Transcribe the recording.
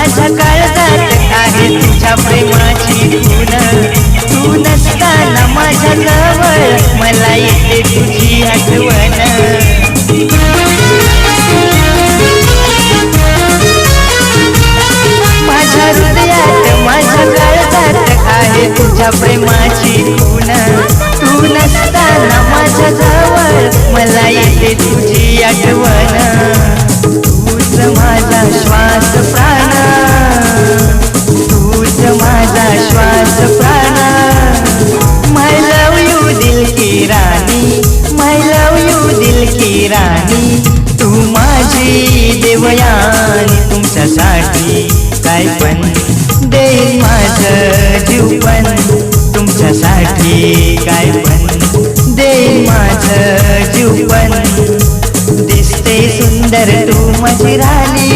माझ्या काळजात आहे तुझ्या प्रेमाची खून तू नसताना माझ्या जवळ मला येते तुझी आठवण माझ्या हृदयात माझ्या काळजात आहे तुझ्या प्रेमाची खून तू नसताना माझ्या जवळ मला येते तुझी आठवण तूच माझा श्वास प्राण तूच माझा श्वास प्राण माय लव यू दिल की राणी माय लव यू दिल की राणी तू माझी देवयानी तुमच्यासाठी काय पण देईन माझं जीव पण तुमच्यासाठी काय पण देईन माझं जीव पण दिसते सुंदर तू माझी राणी